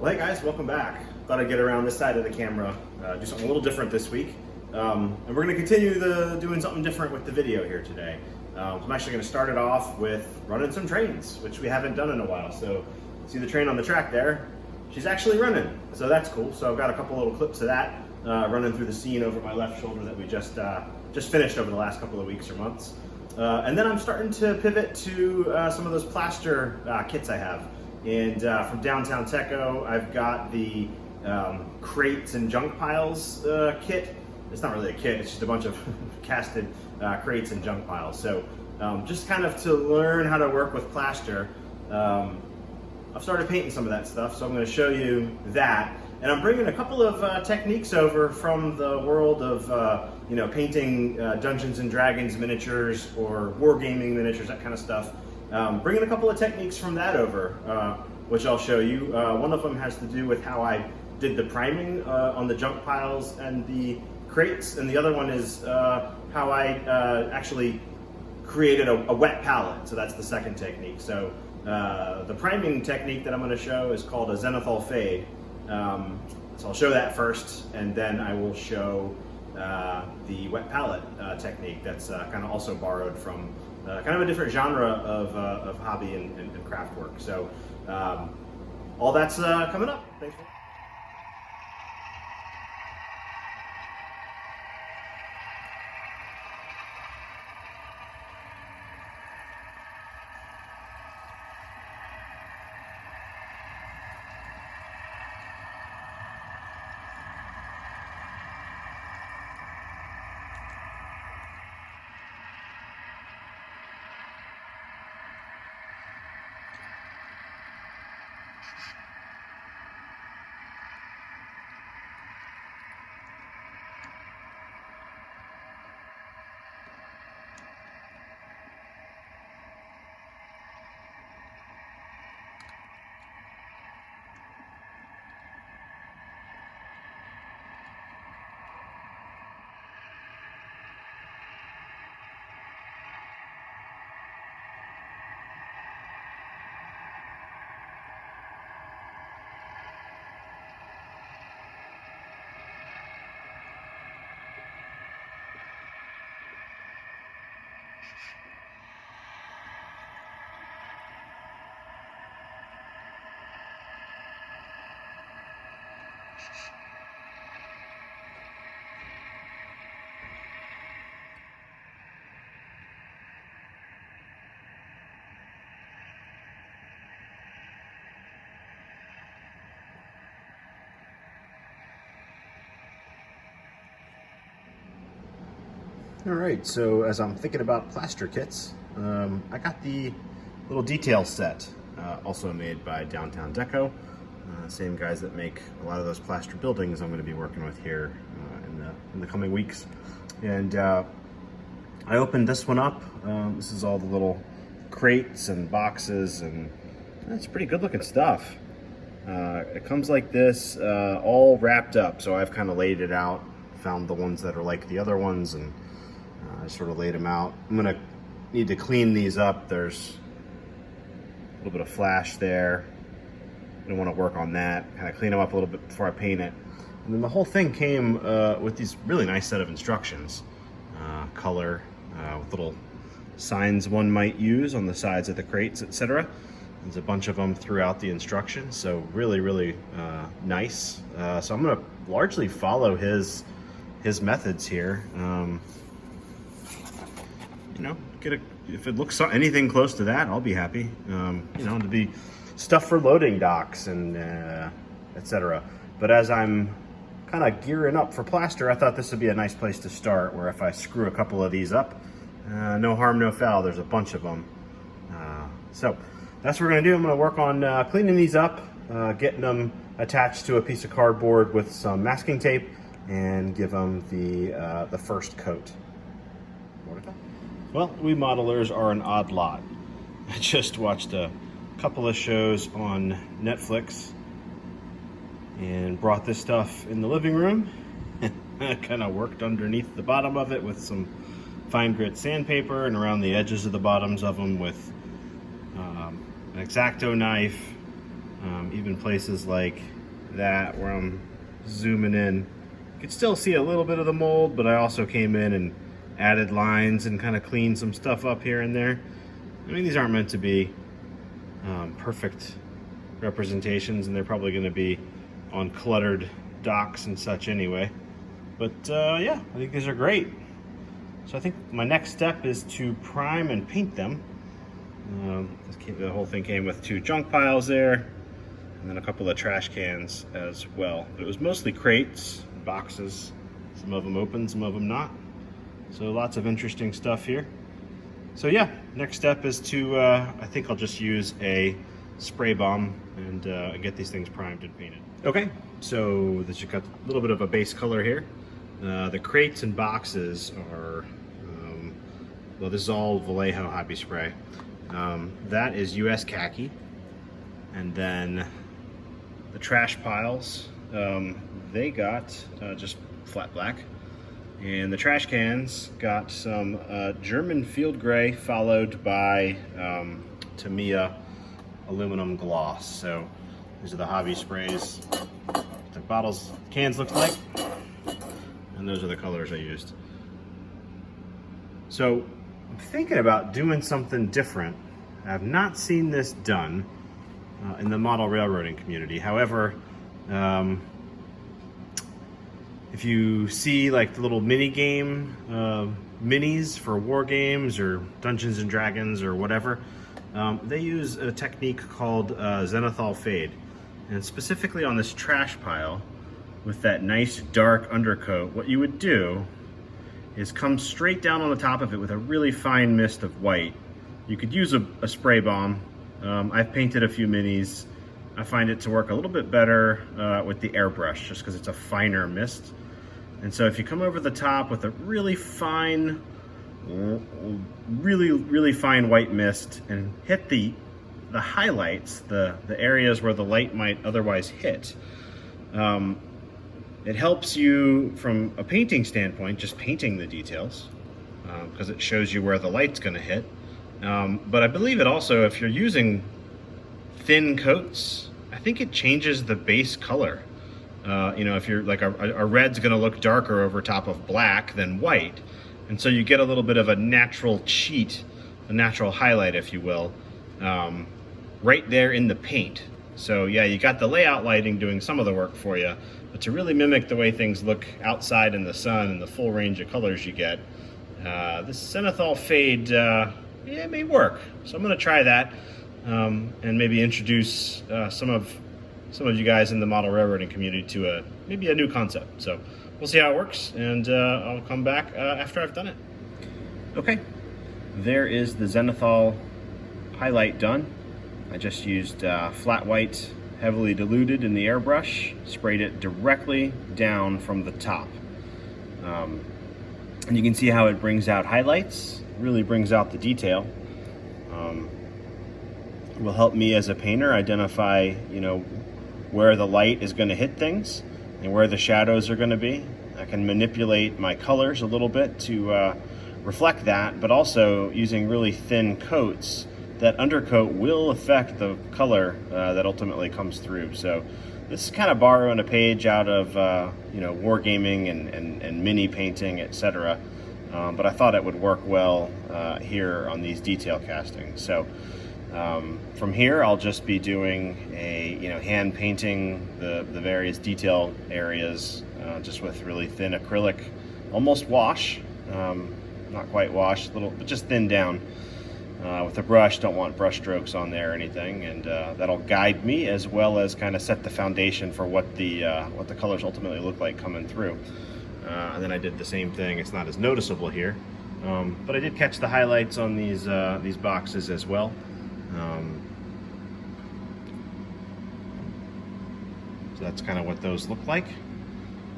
Well, hey guys, welcome back. Thought I'd get around this side of the camera, do something a little different this week. And we're going to continue doing something different with the video here today. I'm actually going to start it off with running some trains, which we haven't done in a while. So see the train on the track there? She's actually running, so that's cool. So I've got a couple little clips of that running through the scene over my left shoulder that we just finished over the last couple of weeks or months. And then I'm starting to pivot to some of those plaster kits I have. And from Downtown Techo, I've got the crates and junk piles kit. It's not really a kit, it's just a bunch of casted crates and junk piles. So just kind of to learn how to work with plaster, I've started painting some of that stuff, so I'm going to show you that. And I'm bringing a couple of techniques over from the world of painting Dungeons and Dragons miniatures or wargaming miniatures, that kind of stuff. Bringing a couple of techniques from that over, which I'll show you. One of them has to do with how I did the priming on the junk piles and the crates, and the other one is how I actually created a wet palette. So that's the second technique. So the priming technique that I'm going to show is called a Zenithal fade. So I'll show that first, and then I will show the wet palette technique that's kind of also borrowed from kind of a different genre of hobby and craft work. So all that's coming up. Thanks. All right, so as I'm thinking about plaster kits, I got the little detail set, also made by Downtown Deco. Same guys that make a lot of those plaster buildings I'm going to be working with here in the coming weeks. And I opened this one up. This is all the little crates and boxes, and it's pretty good looking stuff. It comes like this, all wrapped up, so I've kind of laid it out, found the ones that are like the other ones, and I sort of laid them out. I'm gonna need to clean these up. There's a little bit of flash there. I don't want to work on that. Kind of clean them up a little bit before I paint it. And then the whole thing came with these really nice set of instructions. Color, with little signs one might use on the sides of the crates, etc. There's a bunch of them throughout the instructions, so really, really nice. So I'm gonna largely follow his methods here. If it looks anything close to that, I'll be happy. To be stuff for loading docks and etc. But as I'm kind of gearing up for plaster, I thought this would be a nice place to start, where if I screw a couple of these up, no harm, no foul. There's a bunch of them. So that's what we're gonna do. I'm gonna work on cleaning these up, getting them attached to a piece of cardboard with some masking tape, and give them the first coat. Well, we modelers are an odd lot. I just watched a couple of shows on Netflix and brought this stuff in the living room. I kind of worked underneath the bottom of it with some fine grit sandpaper, and around the edges of the bottoms of them with an X-Acto knife, Even places like that where I'm zooming in, you can still see a little bit of the mold, but I also came in and added lines and kind of cleaned some stuff up here and there. I mean, these aren't meant to be perfect representations, and they're probably going to be on cluttered docks and such anyway. But yeah, I think these are great. So I think my next step is to prime and paint them. The whole thing came with 2 junk piles there, and then a couple of trash cans as well. But it was mostly crates, boxes, some of them open, some of them not. So lots of interesting stuff here. So yeah, next step is to, I think I'll just use a spray bomb and get these things primed and painted. Okay, so this has got a little bit of a base color here. The crates and boxes are, well, this is all Vallejo hobby spray. That is US khaki. And then the trash piles, they got just flat black. And the trash cans got some German field gray followed by Tamiya aluminum gloss. So these are the hobby sprays. The cans look like, and those are the colors I used. So I'm thinking about doing something different. I've not seen this done in the model railroading community. However, if you see like the little mini game minis for war games or Dungeons and Dragons or whatever, they use a technique called Zenithal fade. And specifically on this trash pile with that nice dark undercoat, what you would do is come straight down on the top of it with a really fine mist of white. You could use a spray bomb. I've painted a few minis. I find it to work a little bit better with the airbrush just because it's a finer mist. And so if you come over the top with a really fine, really fine white mist and hit the highlights, the areas where the light might otherwise hit, it helps you from a painting standpoint, just painting the details, because it shows you where the light's going to hit. But I believe it also, if you're using thin coats, I think it changes the base color. You know, if you're like a red's going to look darker over top of black than white. And so you get a little bit of a natural cheat, a natural highlight, if you will, right there in the paint. So yeah, you got the layout lighting doing some of the work for you, but to really mimic the way things look outside in the sun and the full range of colors you get, this Zenithal fade, yeah, it may work. So I'm going to try that and maybe introduce some of you guys in the model railroading community to maybe a new concept. So we'll see how it works, and I'll come back after I've done it. Okay, there is the Zenithal highlight done. I just used flat white, heavily diluted in the airbrush, sprayed it directly down from the top. And you can see how it brings out highlights, really brings out the detail. It will help me as a painter identify, you know, where the light is going to hit things and where the shadows are going to be. I can manipulate my colors a little bit to reflect that, but also using really thin coats, that undercoat will affect the color that ultimately comes through. So this is kind of borrowing a page out of you know, wargaming and mini painting, etc. But I thought it would work well here on these detail castings. So from here, I'll just be doing hand painting the various detail areas just with really thin acrylic, almost wash, not quite wash, but just thin down with a brush. Don't want brush strokes on there or anything, and that'll guide me as well as kind of set the foundation for what the colors ultimately look like coming through. And then I did the same thing. It's not as noticeable here, but I did catch the highlights on these boxes as well. So that's kind of what those look like.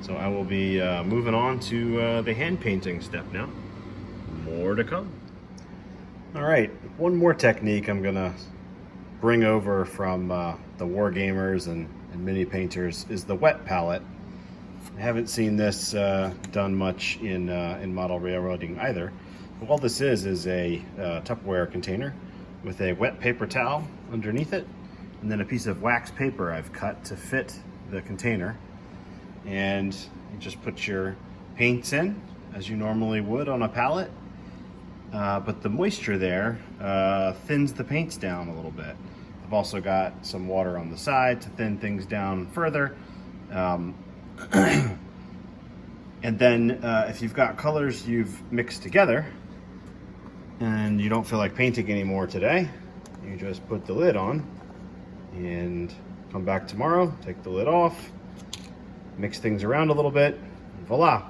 So I will be moving on to the hand painting step now. More to come. All right, one more technique I'm gonna bring over from the war gamers and mini painters is the wet palette. I haven't seen this done much in model railroading either. But all this is a Tupperware container with a wet paper towel underneath it, and then a piece of wax paper I've cut to fit the container. And you just put your paints in as you normally would on a palette, but the moisture there thins the paints down a little bit. I've also got some water on the side to thin things down further. And then if you've got colors you've mixed together and you don't feel like painting anymore today, you just put the lid on and come back tomorrow, take the lid off, mix things around a little bit, and voila,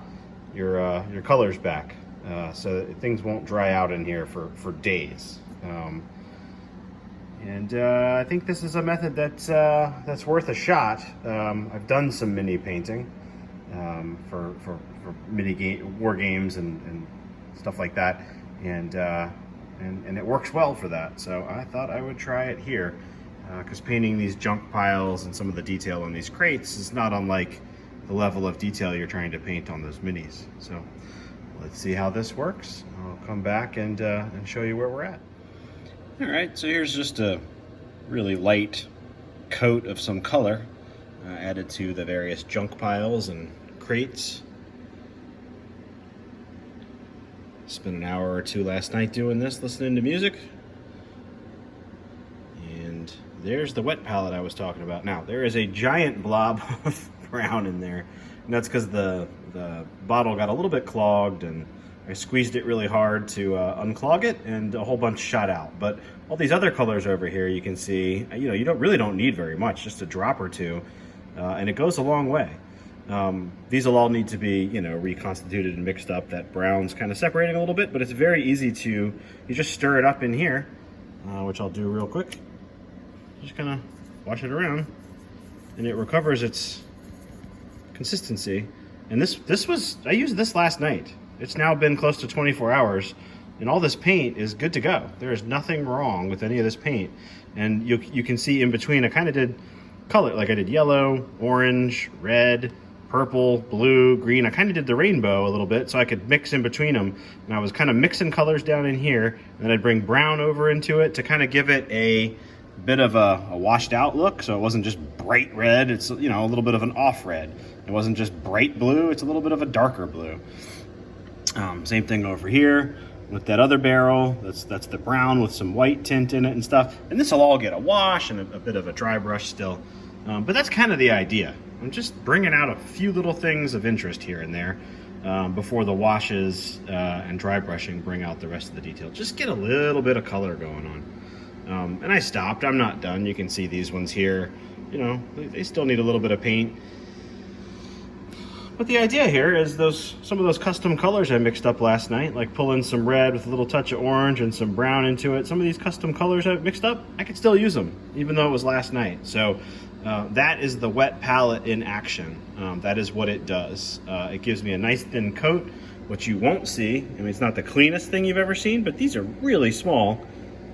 your color's back. So things won't dry out in here for days. I think this is a method that's worth a shot. I've done some mini painting for war games and stuff like that, and it works well for that. So I thought I would try it here, because painting these junk piles and some of the detail in these crates is not unlike the level of detail you're trying to paint on those minis. So let's see how this works. I'll come back and show you where we're at. All right, so here's just a really light coat of some color added to the various junk piles and crates. Spent an hour or two last night doing this, listening to music. And there's the wet palette I was talking about. Now, there is a giant blob of brown in there, and that's because the bottle got a little bit clogged, and I squeezed it really hard to unclog it, and a whole bunch shot out. But all these other colors over here, you can see, you don't need very much, just a drop or two, and it goes a long way. These will all need to be, reconstituted and mixed up. That brown's kind of separating a little bit, but it's very easy to, you just stir it up in here, which I'll do real quick. Just kind of wash it around, and it recovers its consistency. And I used this last night. It's now been close to 24 hours, and all this paint is good to go. There is nothing wrong with any of this paint. And you can see in between, I kind of did color, like I did yellow, orange, red, purple, blue, green. I kind of did the rainbow a little bit so I could mix in between them. And I was kind of mixing colors down in here, and then I'd bring brown over into it to kind of give it a bit of a washed out look. So it wasn't just bright red, it's a little bit of an off red. It wasn't just bright blue, it's a little bit of a darker blue. Same thing over here with that other barrel. That's the brown with some white tint in it and stuff. And this will all get a wash and a bit of a dry brush still. But that's kind of the idea. I'm just bringing out a few little things of interest here and there before the washes and dry brushing bring out the rest of the detail. Just get a little bit of color going on. And I stopped. I'm not done. You can see these ones here. They still need a little bit of paint. But the idea here is some of those custom colors I mixed up last night, like pulling some red with a little touch of orange and some brown into it. Some of these custom colors I mixed up, I could still use them, even though it was last night. So that is the wet palette in action. That is what it does. It gives me a nice thin coat, which you won't see. It's not the cleanest thing you've ever seen, but these are really small,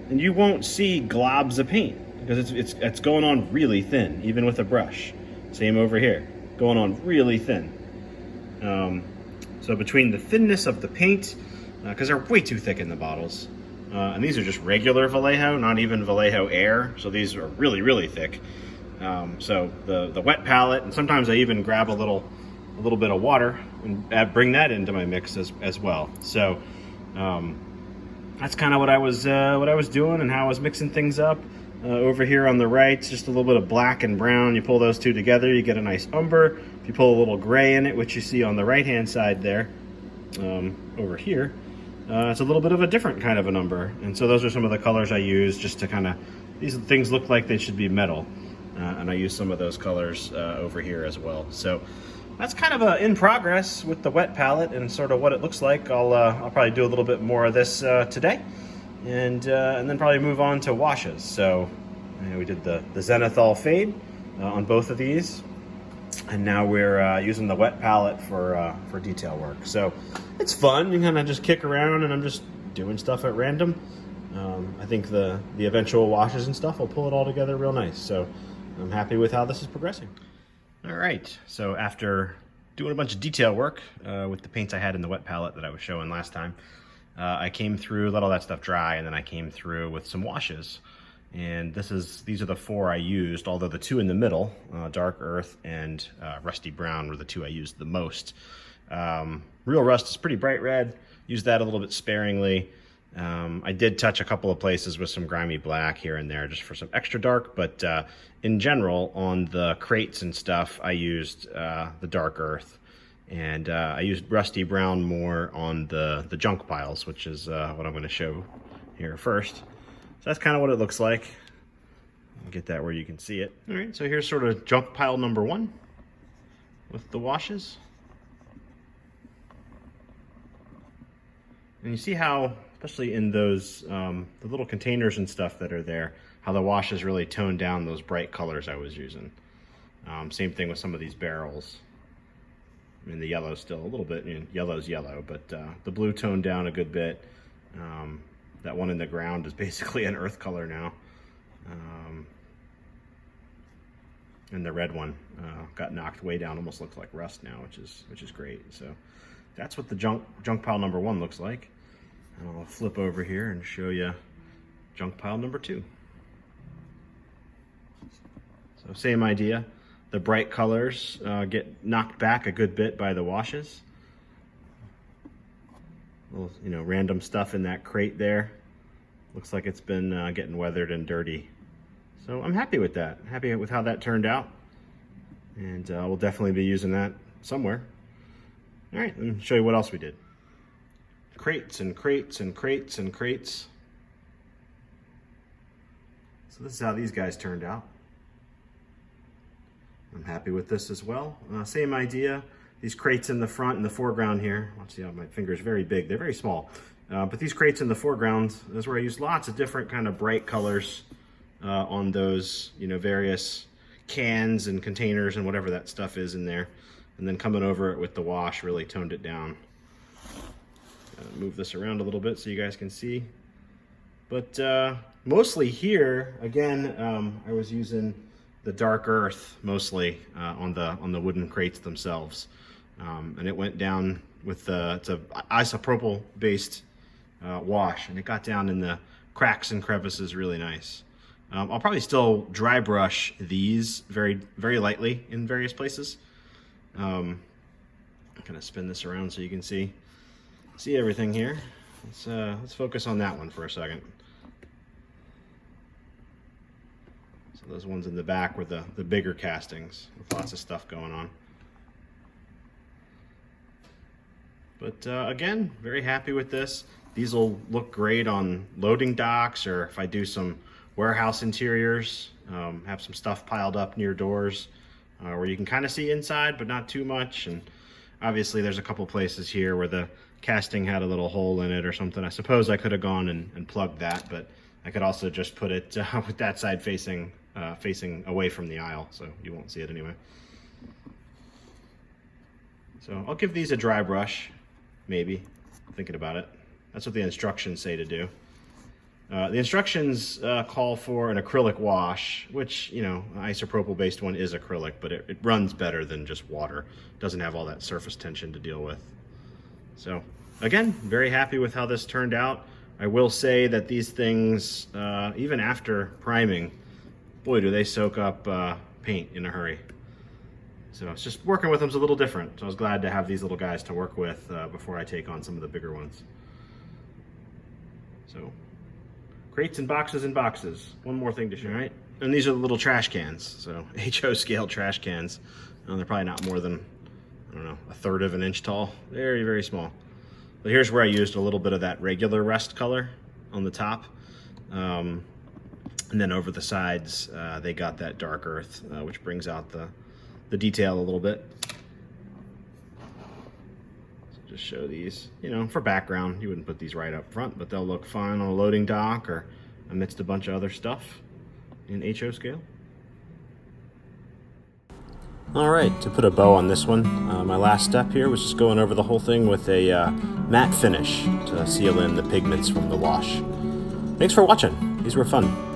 and you won't see globs of paint because it's going on really thin, even with a brush. Same over here, going on really thin. So between the thinness of the paint, because they're way too thick in the bottles, and these are just regular Vallejo, not even Vallejo Air, so these are really, really thick. So the wet palette, and sometimes I even grab a little bit of water and bring that into my mix as well. So that's kind of what I was doing and how I was mixing things up. Over here on the right, just a little bit of black and brown. You pull those two together, you get a nice umber. If you pull a little gray in it, which you see on the right-hand side there, over here, it's a little bit of a different kind of an umber. And so those are some of the colors I use just to kind of, these things look like they should be metal. And I use some of those colors over here as well. So that's kind of in progress with the wet palette and sort of what it looks like. I'll probably do a little bit more of this today. And then probably move on to washes. So we did the Zenithal fade on both of these, and now we're using the wet palette for detail work. So it's fun. You kind of just kick around, and I'm just doing stuff at random. I think the eventual washes and stuff will pull it all together real nice. So I'm happy with how this is progressing. All right. So after doing a bunch of detail work with the paints I had in the wet palette that I was showing last time, I came through, let all that stuff dry, and then I came through with some washes. And these are the 4 I used, although the 2 in the middle, dark earth and rusty brown, were the 2 I used the most. Real rust is pretty bright red. Use that a little bit sparingly. I did touch a couple of places with some grimy black here and there just for some extra dark, but in general, on the crates and stuff, I used the dark earth. And I used rusty brown more on the junk piles, which is what I'm going to show here first. So that's kind of what it looks like. Get that where you can see it. All right, so here's sort of junk pile number 1 with the washes. And you see how, especially in those the little containers and stuff that are there, how the washes really toned down those bright colors I was using. Same thing with some of these barrels. I mean, the yellow's still a little bit, yellow's yellow, but the blue toned down a good bit. That one in the ground is basically an earth color now. And the red one got knocked way down, almost looks like rust now, which is great. So that's what the junk pile number 1 looks like. And I'll flip over here and show you junk pile number 2. So same idea. The bright colors get knocked back a good bit by the washes. Little, random stuff in that crate there. Looks like it's been getting weathered and dirty. So I'm happy with that. Happy with how that turned out. And we'll definitely be using that somewhere. All right, let me show you what else we did. Crates and crates and crates and crates. So this is how these guys turned out. I'm happy with this as well. Same idea. These crates in the front and the foreground here. Let's see how my finger's very big. They're very small. But these crates in the foreground is where I use lots of different kind of bright colors on those, various cans and containers and whatever that stuff is in there. And then coming over it with the wash really toned it down. Move this around a little bit so you guys can see. But mostly here, again, I was using the dark earth mostly on the wooden crates themselves. And it went down with it's a isopropyl based wash, and it got down in the cracks and crevices really nice. I'll probably still dry brush these very, very lightly in various places. I'm gonna spin this around so you can see everything here. Let's focus on that one for a second. So those ones in the back were the bigger castings with lots of stuff going on. But again, very happy with this. These will look great on loading docks, or if I do some warehouse interiors, have some stuff piled up near doors where you can kind of see inside, but not too much. And obviously there's a couple places here where the casting had a little hole in it or something. I suppose I could have gone and plugged that, but I could also just put it with that side facing away from the aisle, so you won't see it anyway. So I'll give these a dry brush, maybe, thinking about it. That's what the instructions say to do. The instructions call for an acrylic wash, which, isopropyl based one is acrylic, but it runs better than just water. It doesn't have all that surface tension to deal with. So again, very happy with how this turned out. I will say that these things, even after priming, boy, do they soak up paint in a hurry. So it's just working with them is a little different. So I was glad to have these little guys to work with before I take on some of the bigger ones. So crates and boxes and boxes. One more thing to show, right? And these are the little trash cans. So HO scale trash cans. They're probably not more than, I don't know, 1/3 of an inch tall. Very, very small. But here's where I used a little bit of that regular rust color on the top. And then over the sides, they got that dark earth, which brings out the detail a little bit. So just show these, for background. You wouldn't put these right up front, but they'll look fine on a loading dock or amidst a bunch of other stuff in HO scale. All right, to put a bow on this one, my last step here was just going over the whole thing with a matte finish to seal in the pigments from the wash. Thanks for watching. These were fun.